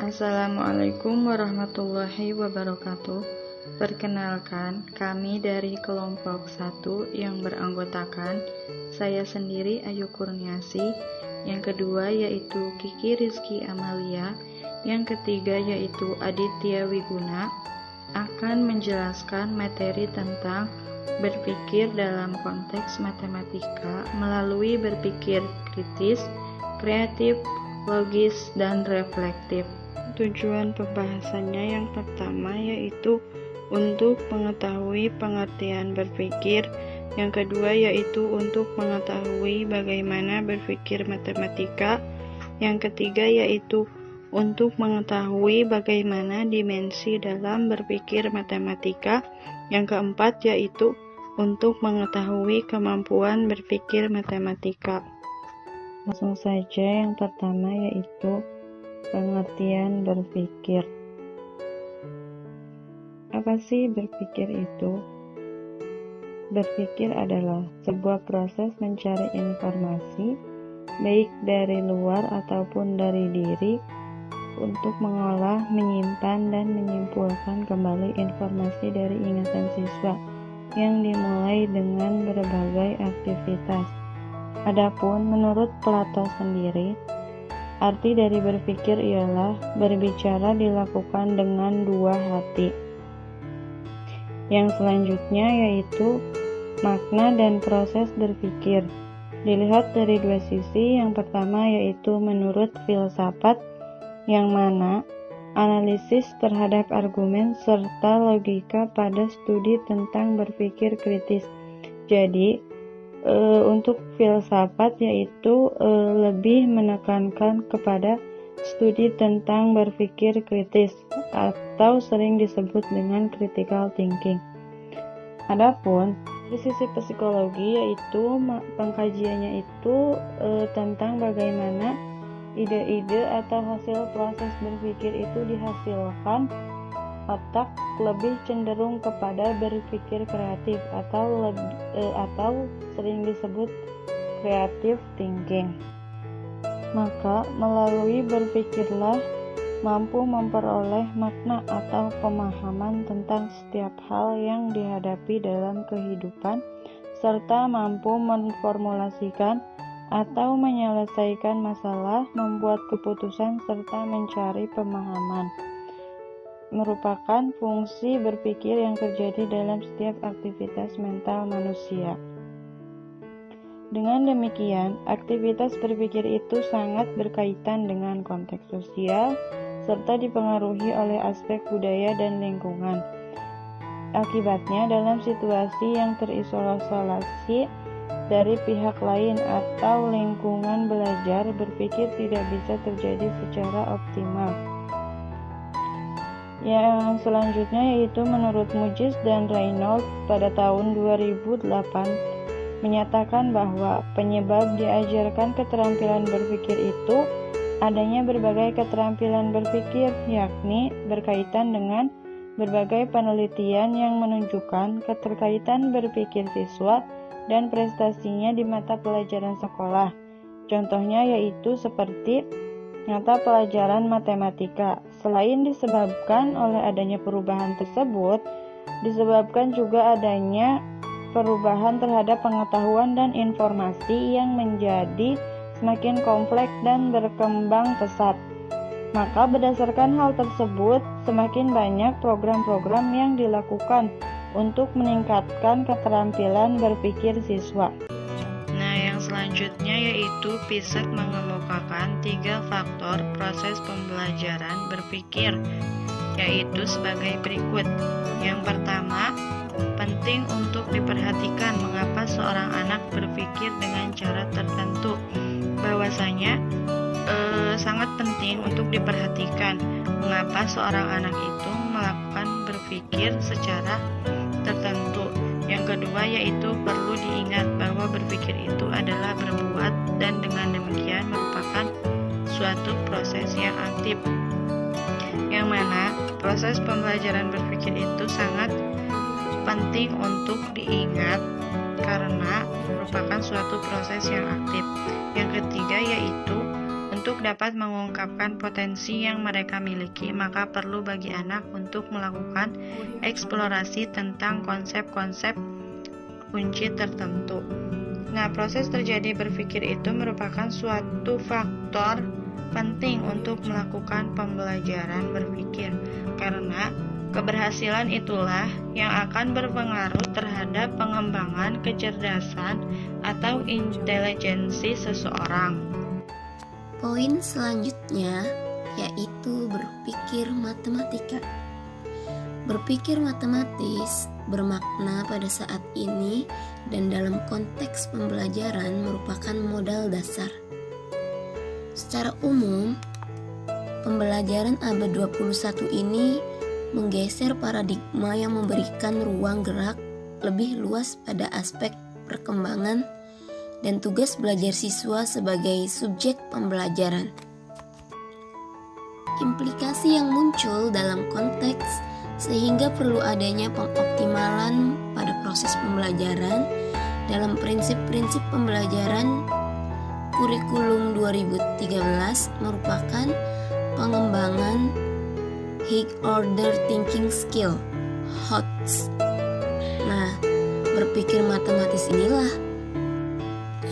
Assalamualaikum warahmatullahi wabarakatuh. Perkenalkan, kami dari kelompok 1 yang beranggotakan saya sendiri Ayu Kurniasi, yang kedua yaitu Kiki Rizky Amalia, yang ketiga yaitu Aditya Wiguna, akan menjelaskan materi tentang berpikir dalam konteks matematika melalui berpikir kritis, kreatif, logis, dan reflektif. Tujuan pembahasannya yang pertama yaitu untuk mengetahui pengertian berpikir, yang kedua yaitu untuk mengetahui bagaimana berpikir matematika, yang ketiga yaitu untuk mengetahui bagaimana dimensi dalam berpikir matematika, yang keempat yaitu untuk mengetahui kemampuan berpikir matematika. Langsung saja, yang pertama yaitu pengertian berpikir. Apa sih berpikir itu? Berpikir adalah sebuah proses mencari informasi, baik dari luar ataupun dari diri, untuk mengolah, menyimpan, dan menyimpulkan kembali informasi dari ingatan siswa yang dimulai dengan berbagai aktivitas. Adapun menurut Plato sendiri, arti dari berpikir ialah berbicara dilakukan dengan dua hati. Yang selanjutnya yaitu makna dan proses berpikir. Dilihat dari dua sisi, yang pertama yaitu menurut filsafat, yang mana analisis terhadap argumen serta logika pada studi tentang berpikir kritis. Jadi, untuk filsafat yaitu lebih menekankan kepada studi tentang berpikir kritis atau sering disebut dengan critical thinking. Adapun di sisi psikologi yaitu pengkajiannya itu tentang bagaimana ide-ide atau hasil proses berpikir itu dihasilkan. Otak lebih cenderung kepada berpikir kreatif atau sering disebut creative thinking. Maka melalui berpikirlah mampu memperoleh makna atau pemahaman tentang setiap hal yang dihadapi dalam kehidupan, serta mampu memformulasikan atau menyelesaikan masalah, membuat keputusan, serta mencari pemahaman. Merupakan fungsi berpikir yang terjadi dalam setiap aktivitas mental manusia. Dengan demikian, aktivitas berpikir itu sangat berkaitan dengan konteks sosial, serta dipengaruhi oleh aspek budaya dan lingkungan. Akibatnya, dalam situasi yang terisolasi dari pihak lain atau lingkungan belajar, berpikir tidak bisa terjadi secara optimal. Yang selanjutnya yaitu menurut Mujis dan Reynolds pada tahun 2008 menyatakan bahwa penyebab diajarkan keterampilan berpikir itu adanya berbagai keterampilan berpikir, yakni berkaitan dengan berbagai penelitian yang menunjukkan keterkaitan berpikir siswa dan prestasinya di mata pelajaran sekolah. Contohnya yaitu seperti mata pelajaran matematika. Selain disebabkan oleh adanya perubahan tersebut, disebabkan juga adanya perubahan terhadap pengetahuan dan informasi yang menjadi semakin kompleks dan berkembang pesat. Maka berdasarkan hal tersebut, semakin banyak program-program yang dilakukan untuk meningkatkan keterampilan berpikir siswa. Selanjutnya yaitu Piaget mengemukakan 3 faktor proses pembelajaran berpikir, yaitu sebagai berikut. Yang pertama, penting untuk diperhatikan mengapa seorang anak berpikir dengan cara tertentu. Bahwasanya sangat penting untuk diperhatikan mengapa seorang anak itu melakukan berpikir secara tertentu. Yang kedua yaitu perlu diingat bahwa berpikir itu adalah berbuat, dan dengan demikian merupakan suatu proses yang aktif, yang mana proses pembelajaran berpikir itu sangat penting untuk diingat karena merupakan suatu proses yang aktif. Yang ketiga yaitu Untuk dapat mengungkapkan potensi yang mereka miliki, maka perlu bagi anak untuk melakukan eksplorasi tentang konsep-konsep kunci tertentu. Nah, proses terjadi berpikir itu merupakan suatu faktor penting untuk melakukan pembelajaran berpikir, karena keberhasilan itulah yang akan berpengaruh terhadap pengembangan kecerdasan atau intelijensi seseorang. Poin selanjutnya yaitu berpikir matematika. Berpikir matematis bermakna pada saat ini dan dalam konteks pembelajaran merupakan modal dasar. Secara umum, pembelajaran abad 21 ini menggeser paradigma yang memberikan ruang gerak lebih luas pada aspek perkembangan dan tugas belajar siswa sebagai subjek pembelajaran. Implikasi yang muncul dalam konteks sehingga perlu adanya pengoptimalan pada proses pembelajaran dalam prinsip-prinsip pembelajaran kurikulum 2013 merupakan pengembangan High Order Thinking Skill (HOTS). Nah, berpikir matematis inilah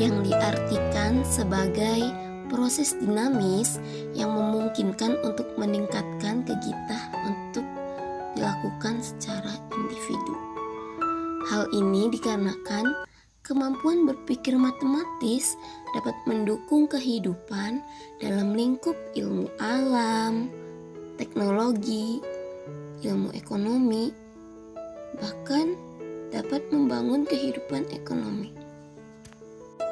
yang diartikan sebagai proses dinamis yang memungkinkan untuk meningkatkan kegitah untuk dilakukan secara individu. Hal ini dikarenakan kemampuan berpikir matematis dapat mendukung kehidupan dalam lingkup ilmu alam, teknologi, ilmu ekonomi, bahkan dapat membangun kehidupan ekonomi.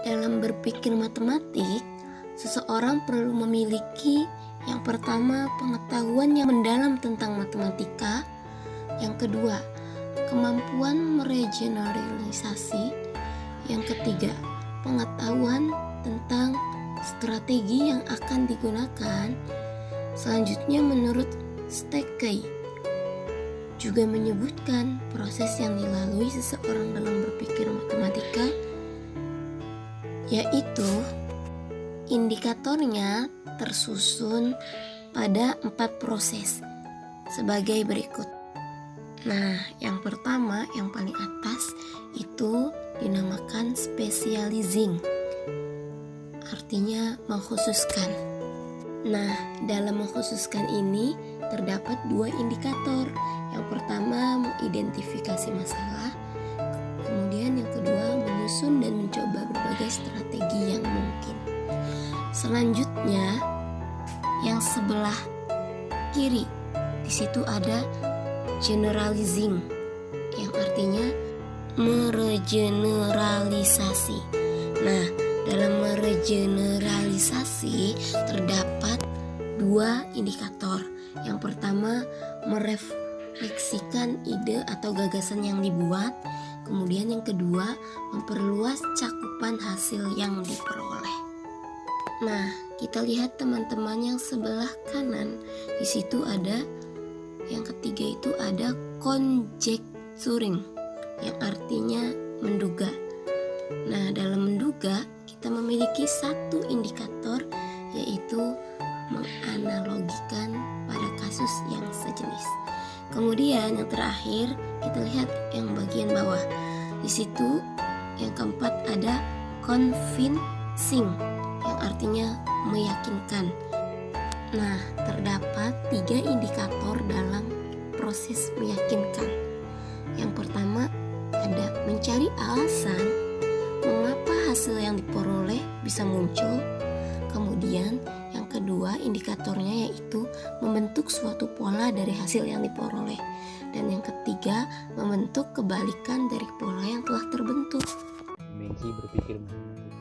Dalam berpikir matematik, seseorang perlu memiliki yang pertama pengetahuan yang mendalam tentang matematika, yang kedua kemampuan meregeneralisasi, yang ketiga pengetahuan tentang strategi yang akan digunakan. Selanjutnya menurut Stekey juga menyebutkan proses yang dilalui seseorang dalam berpikir matematika, yaitu indikatornya tersusun pada 4 proses sebagai berikut. Nah, yang pertama, yang paling atas itu dinamakan specializing, artinya mengkhususkan. Nah, dalam mengkhususkan ini terdapat 2 indikator. Yang pertama, mengidentifikasi masalah. Kemudian yang kedua, menyusun dan mencoba berbagai strategi yang mungkin. Selanjutnya, yang sebelah kiri, di situ ada generalizing, yang artinya meregeneralisasi. Nah, dalam meregeneralisasi terdapat 2 indikator. Yang pertama, merefleksikan ide atau gagasan yang dibuat. Kemudian yang kedua, memperluas cakupan hasil yang diperoleh. Nah, kita lihat teman-teman yang sebelah kanan. Di situ ada yang ketiga, itu ada conjecturing, yang artinya menduga. Nah, dalam menduga kita memiliki 1 indikator, yaitu menganalogikan pada kasus yang sejenis. Kemudian yang terakhir kita lihat yang bagian bawah. Di situ yang keempat ada convincing, yang artinya meyakinkan. Nah, terdapat 3 indikator dalam proses meyakinkan. Yang pertama ada mencari alasan mengapa hasil yang diperoleh bisa muncul. Kemudian yang kedua indikatornya yaitu membentuk suatu pola dari hasil yang diperoleh. Dan yang ketiga membentuk kebalikan dari pola yang telah terbentuk. Dimensi berpikir matematika.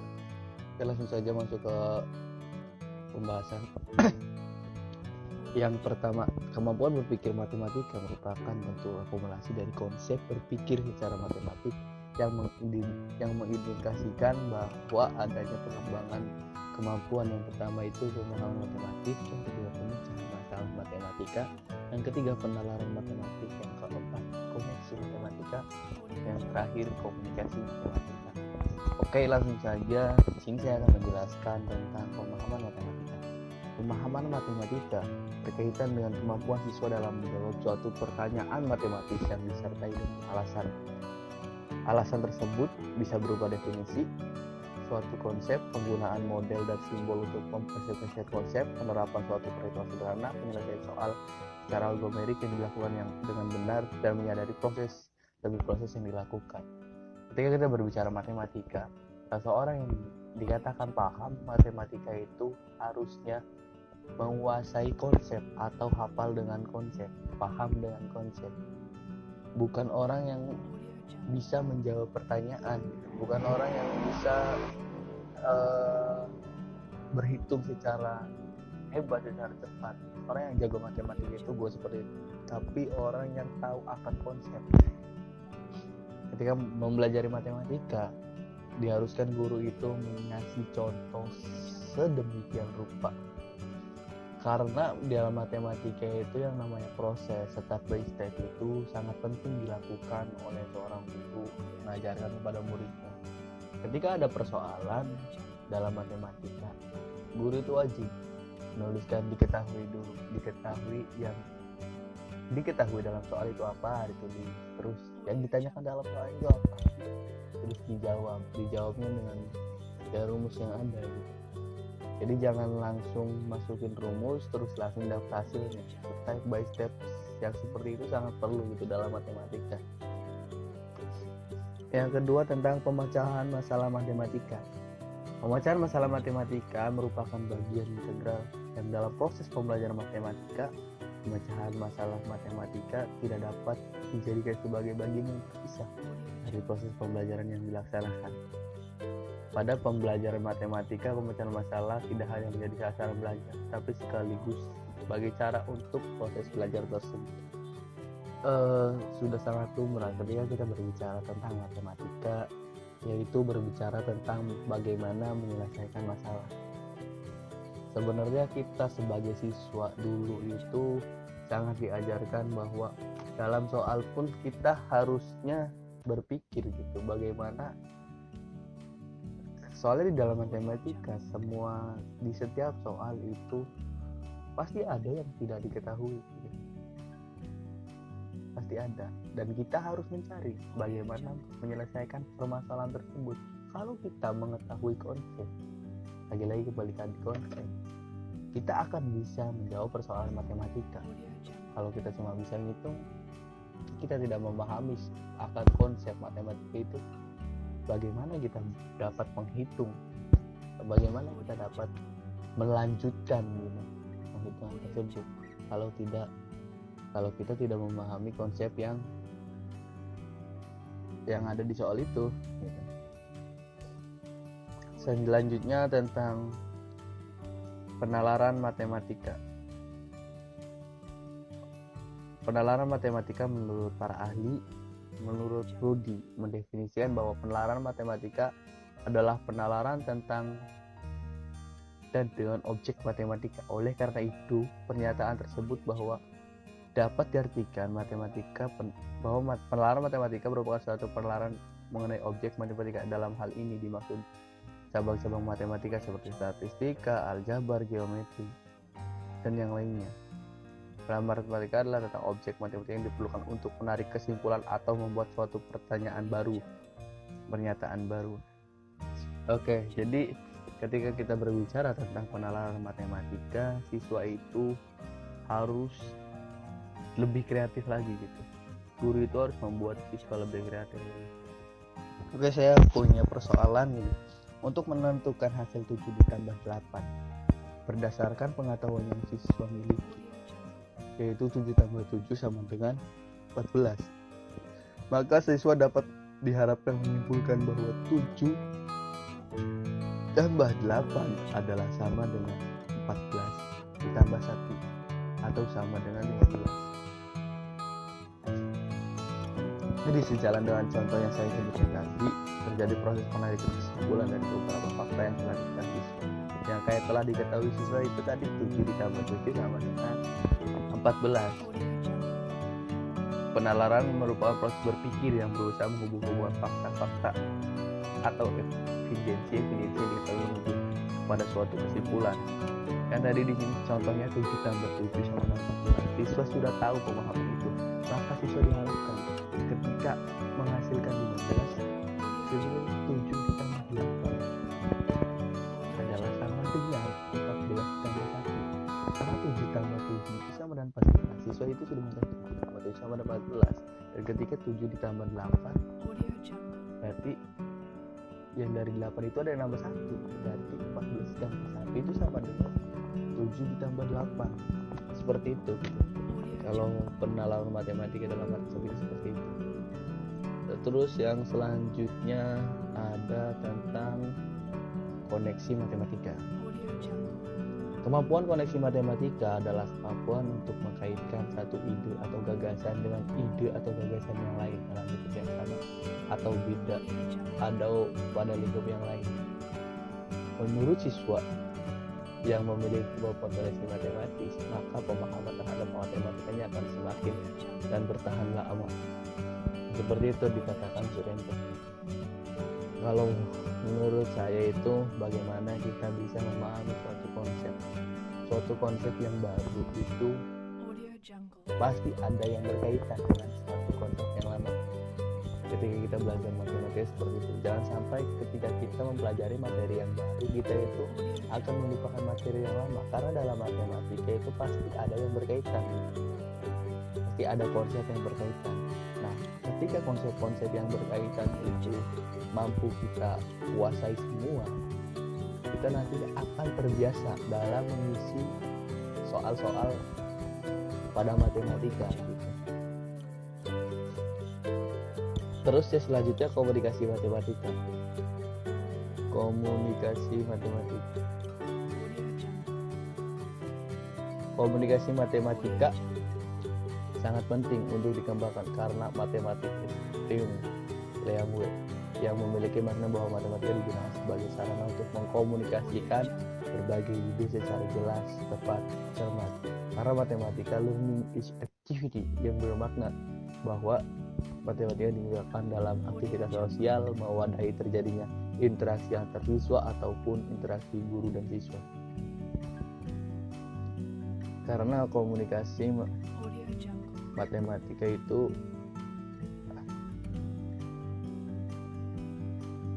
Kita langsung saja masuk ke pembahasan. Yang pertama, kemampuan berpikir matematika merupakan bentuk akumulasi dari konsep berpikir secara matematik yang mengindikasikan bahwa adanya pengembangan kemampuan. Yang pertama itu pemahaman matematik, yang kedua pemecahan masalah matematika, yang ketiga penalaran matematik, yang keempat koneksi matematika, yang terakhir komunikasi matematika. Oke, langsung saja. Di sini saya akan menjelaskan tentang pemahaman matematika. Pemahaman matematika berkaitan dengan kemampuan siswa dalam menjawab suatu pertanyaan matematis yang disertai dengan alasan. Alasan tersebut bisa berupa definisi suatu konsep, penggunaan model dan simbol untuk mempresentasikan konsep, penerapan suatu perhitungan sederhana, penyelesaian soal secara algoritmik yang dilakukan yang dengan benar, dan menyadari proses yang dilakukan. Ketika kita berbicara matematika, seseorang yang dikatakan paham matematika itu harusnya menguasai konsep atau hafal dengan konsep, paham dengan konsep. Bukan orang yang bisa menjawab pertanyaan, bukan orang yang bisa berhitung secara hebat, secara cepat. Orang yang jago matematika itu gue seperti itu, tapi orang yang tahu akan konsep. Ketika mempelajari matematika, diharuskan guru itu mengasih contoh sedemikian rupa. Karena dalam matematika itu yang namanya proses step by step itu sangat penting dilakukan oleh seorang guru mengajarkan kepada muridnya. Ketika ada persoalan dalam matematika, guru itu wajib menuliskan diketahui dalam soal itu apa, ditulis, terus yang ditanyakan dalam soal itu apa, terus dijawabnya dengan rumus yang ada gitu. Jadi jangan langsung masukin rumus terus langsung dapat hasilnya. Step by step yang seperti itu sangat perlu gitu dalam matematika. Yang kedua tentang pemecahan masalah matematika. Pemecahan masalah matematika merupakan bagian integral dan dalam proses pembelajaran matematika, pemecahan masalah matematika tidak dapat dijadikan sebagai bagian yang terpisah dari proses pembelajaran yang dilaksanakan. Pada pembelajaran matematika, pemecahan masalah tidak hanya menjadi sasaran belajar, tapi sekaligus sebagai cara untuk proses belajar tersebut. Sudah sangat lumrah ketika kita berbicara tentang matematika, yaitu berbicara tentang bagaimana menyelesaikan masalah. Sebenarnya kita sebagai siswa dulu itu sangat diajarkan bahwa dalam soal pun kita harusnya berpikir gitu, bagaimana. Soalnya di dalam matematika di setiap soal itu pasti ada yang tidak diketahui gitu. Pasti ada, dan kita harus mencari bagaimana menyelesaikan permasalahan tersebut. Kalau kita mengetahui konsep, lagi-lagi kebalikan konsep, kita akan bisa menjawab persoalan matematika. Kalau kita cuma bisa ngitung, kita tidak memahami akan konsep matematika itu, bagaimana kita dapat menghitung, bagaimana kita dapat melanjutkan penghitungan tersebut kalau kita tidak memahami konsep yang ada di soal itu gitu. Selanjutnya tentang penalaran matematika. Penalaran matematika menurut para ahli, menurut Rudi, mendefinisikan bahwa penalaran matematika adalah penalaran tentang dan dengan objek matematika. Oleh karena itu, pernyataan tersebut bahwa dapat diartikan bahwa penalaran matematika merupakan suatu penalaran mengenai objek matematika. Dalam hal ini dimaksud cabang-cabang matematika seperti statistika, aljabar, geometri, dan yang lainnya. Penalaran matematika adalah tentang objek matematika yang diperlukan untuk menarik kesimpulan atau membuat suatu pernyataan baru. Oke, jadi ketika kita berbicara tentang penalaran matematika, siswa itu harus lebih kreatif lagi gitu. Guru itu harus membuat siswa lebih kreatif. Oke, saya punya persoalan gitu. Untuk menentukan hasil 7 ditambah 8 berdasarkan pengetahuan yang siswa miliki, yaitu 7 tambah 7 sama dengan 14. Maka siswa dapat diharapkan menyimpulkan bahwa 7 tambah 8 adalah sama dengan 14 ditambah 1 atau sama dengan 15. Jadi sejalan dengan contoh yang saya sebutkan tadi, terjadi proses penarikan kesimpulan dari beberapa fakta yang telah diketahui siswa. Yang kayak telah diketahui siswa itu tadi 7 ditambah 7 sama dengan 14. Penalaran merupakan proses berpikir yang berusaha menghubung-hubungkan fakta-fakta atau evidensi yang diketahui menuju pada suatu kesimpulan. Kan tadi di sini contohnya 7 tambah 7 sama dengan 14. Siswa sudah tahu pemahaman itu, maka siswa diharapkan ketika menghasilkan 15, sebelum 7 ditambah 8 adalah sama dengan 14 tambah 1. Karena 7 tambah 7 itu sama dengan 14. Siswa itu sudah mengetahui 7 tambah 7 sama dengan 14. Dan ketika 7 ditambah 8, berarti yang dari 8 itu ada yang nambah 1. Berarti 14 ditambah 1 itu sama dengan 7 ditambah 8. Seperti itu gitu. Kalau penalaran matematika dalam arti seperti itu. Terus yang selanjutnya ada tentang koneksi matematika. Kemampuan koneksi matematika adalah kemampuan untuk mengkaitkan satu ide atau gagasan dengan ide atau gagasan yang lain dalam lingkup yang sama atau beda atau pada lingkup yang lain. Menurut siswa yang memiliki kemampuan koneksi matematis, maka pemahaman terhadap matematikanya akan semakin dan bertahan lama. Seperti itu dikatakan Surenko. Kalau menurut saya itu bagaimana kita bisa memahami suatu konsep yang baru itu pasti ada yang berkaitan dengan suatu konsep yang lama. Ketika kita belajar matematika seperti itu, jangan sampai ketika kita mempelajari materi yang baru kita itu akan melupakan materi yang lama, karena dalam matematika itu pasti ada yang berkaitan, pasti ada konsep yang berkaitan. Nah, ketika konsep-konsep yang berkaitan itu mampu kita kuasai semua, kita nanti akan terbiasa dalam mengisi soal-soal pada matematika gitu. Terus ya selanjutnya komunikasi matematika. Komunikasi matematika sangat penting untuk dikembangkan karena matematik itu yang memiliki makna bahwa matematika digunakan sebagai sarana untuk mengkomunikasikan berbagai ide secara jelas, tepat, cermat. Karena matematika learning is activity yang bermakna bahwa matematika digunakan dalam aktivitas sosial mewadahi terjadinya interaksi antar siswa ataupun interaksi guru dan siswa. Karena komunikasi matematika itu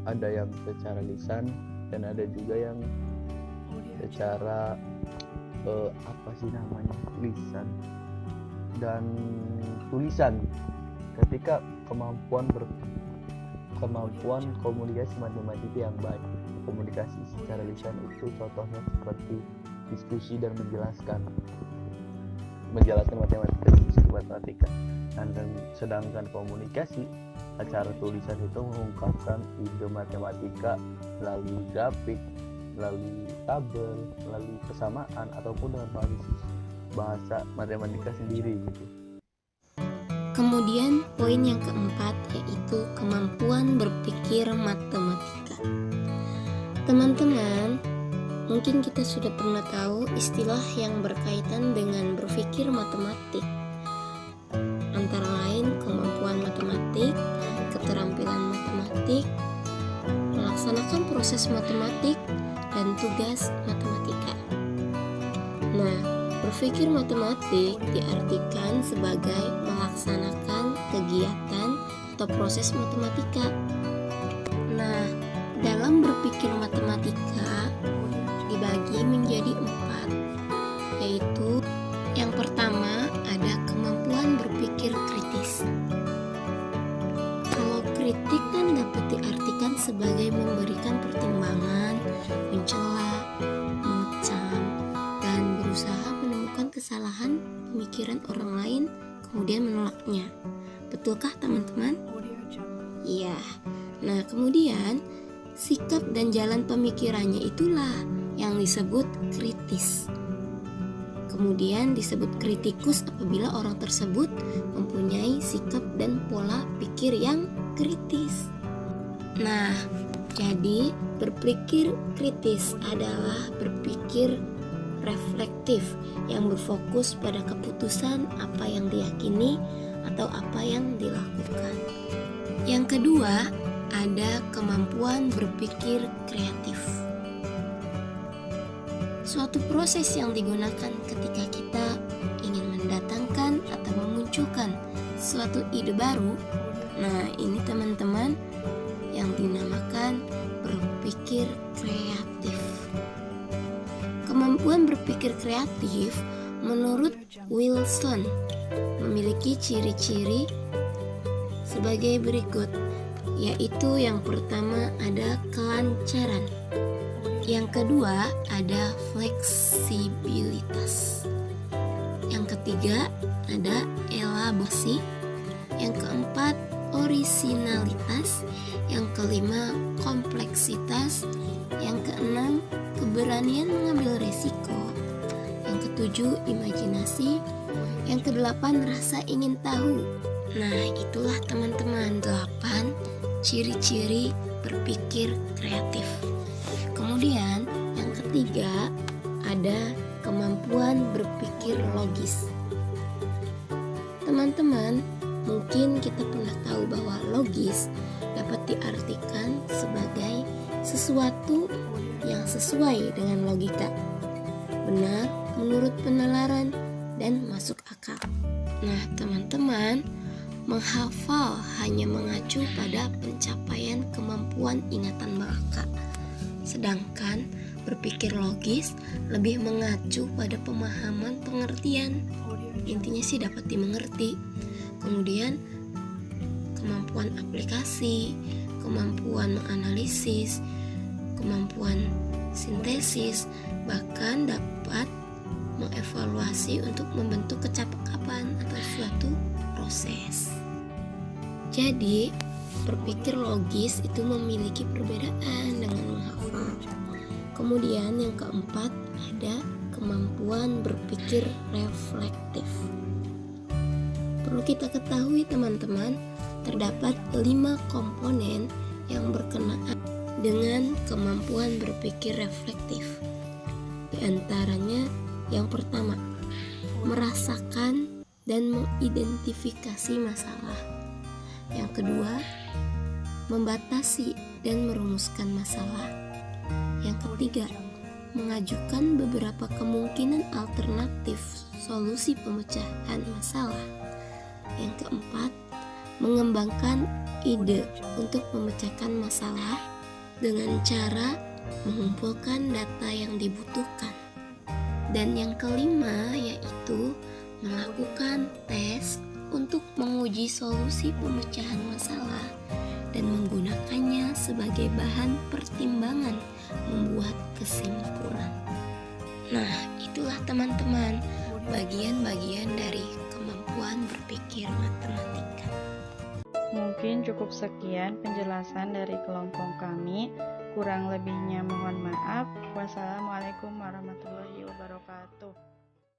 ada yang secara lisan dan ada juga yang secara lisan dan tulisan. Ketika kemampuan komunikasi matematika yang baik, komunikasi secara lisan itu contohnya seperti diskusi dan menjelaskan matematika. Dan sedangkan komunikasi acara tulisan itu mengungkapkan ide matematika melalui grafik, melalui tabel, melalui persamaan ataupun dengan bahasa matematika sendiri gitu. Kemudian poin yang keempat yaitu kemampuan berpikir matematika. Teman-teman, mungkin kita sudah pernah tahu istilah yang berkaitan dengan berpikir matematik. Antara lain kemampuan matematik, keterampilan matematik, melaksanakan proses matematik, dan tugas matematika. Nah, berpikir matematik diartikan sebagai melaksanakan kegiatan atau proses matematika. Nah, dalam berpikir matematika dibagi menjadi 4, yaitu yang pertama ada kemampuan berpikir kritis. Kalau kritik kan dapat diartikan sebagai memberikan pertimbangan, mencela, mengecam, dan berusaha menemukan kesalahan pemikiran orang lain kemudian menolaknya. Betulkah teman-teman? Iya. Nah, kemudian sikap dan jalan pemikirannya itulah yang disebut kritis. Kemudian disebut kritikus apabila orang tersebut mempunyai sikap dan pola pikir yang kritis. Nah, jadi berpikir kritis adalah berpikir reflektif yang berfokus pada keputusan apa yang diyakini atau apa yang dilakukan. Yang kedua, ada kemampuan berpikir kreatif. suatu proses yang digunakan ketika kita ingin mendatangkan atau memunculkan suatu ide baru. Nah, ini teman-teman yang dinamakan berpikir kreatif. Kemampuan berpikir kreatif menurut Wilson memiliki ciri-ciri sebagai berikut, yaitu yang pertama ada kelancaran, yang kedua ada fleksibilitas, yang ketiga ada elaborasi, yang keempat orisinalitas, yang kelima kompleksitas, yang keenam keberanian mengambil resiko, yang ketujuh imajinasi, yang kedelapan rasa ingin tahu. Nah, itulah teman-teman 8 ciri-ciri berpikir kreatif. Kemudian yang ketiga ada kemampuan berpikir logis. Teman-teman, mungkin kita pernah tahu bahwa logis dapat diartikan sebagai sesuatu yang sesuai dengan logika, benar menurut penalaran, dan masuk akal. Nah, teman-teman, menghafal hanya mengacu pada pencapaian kemampuan ingatan belaka, sedangkan berpikir logis lebih mengacu pada pemahaman pengertian. Intinya sih dapat dimengerti. Kemudian kemampuan aplikasi, kemampuan menganalisis, kemampuan sintesis, bahkan dapat mengevaluasi untuk membentuk kecakapan atau suatu proses. Jadi, berpikir logis itu memiliki perbedaan dengan menghafal. Kemudian yang keempat ada kemampuan berpikir reflektif. Perlu kita ketahui teman-teman, terdapat 5 komponen yang berkenaan dengan kemampuan berpikir reflektif. Di antaranya yang pertama, merasakan dan mengidentifikasi masalah. Yang kedua, membatasi dan merumuskan masalah. Yang ketiga, mengajukan beberapa kemungkinan alternatif solusi pemecahan masalah. Yang keempat, mengembangkan ide untuk memecahkan masalah dengan cara mengumpulkan data yang dibutuhkan. Dan yang kelima yaitu melakukan tes untuk menguji solusi pemecahan masalah dan menggunakannya sebagai bahan pertimbangan membuat kesimpulan. Nah, itulah teman-teman bagian-bagian dari kemampuan berpikir matematika. Mungkin cukup sekian penjelasan dari kelompok kami. Kurang lebihnya mohon maaf. Wassalamualaikum warahmatullahi wabarakatuh.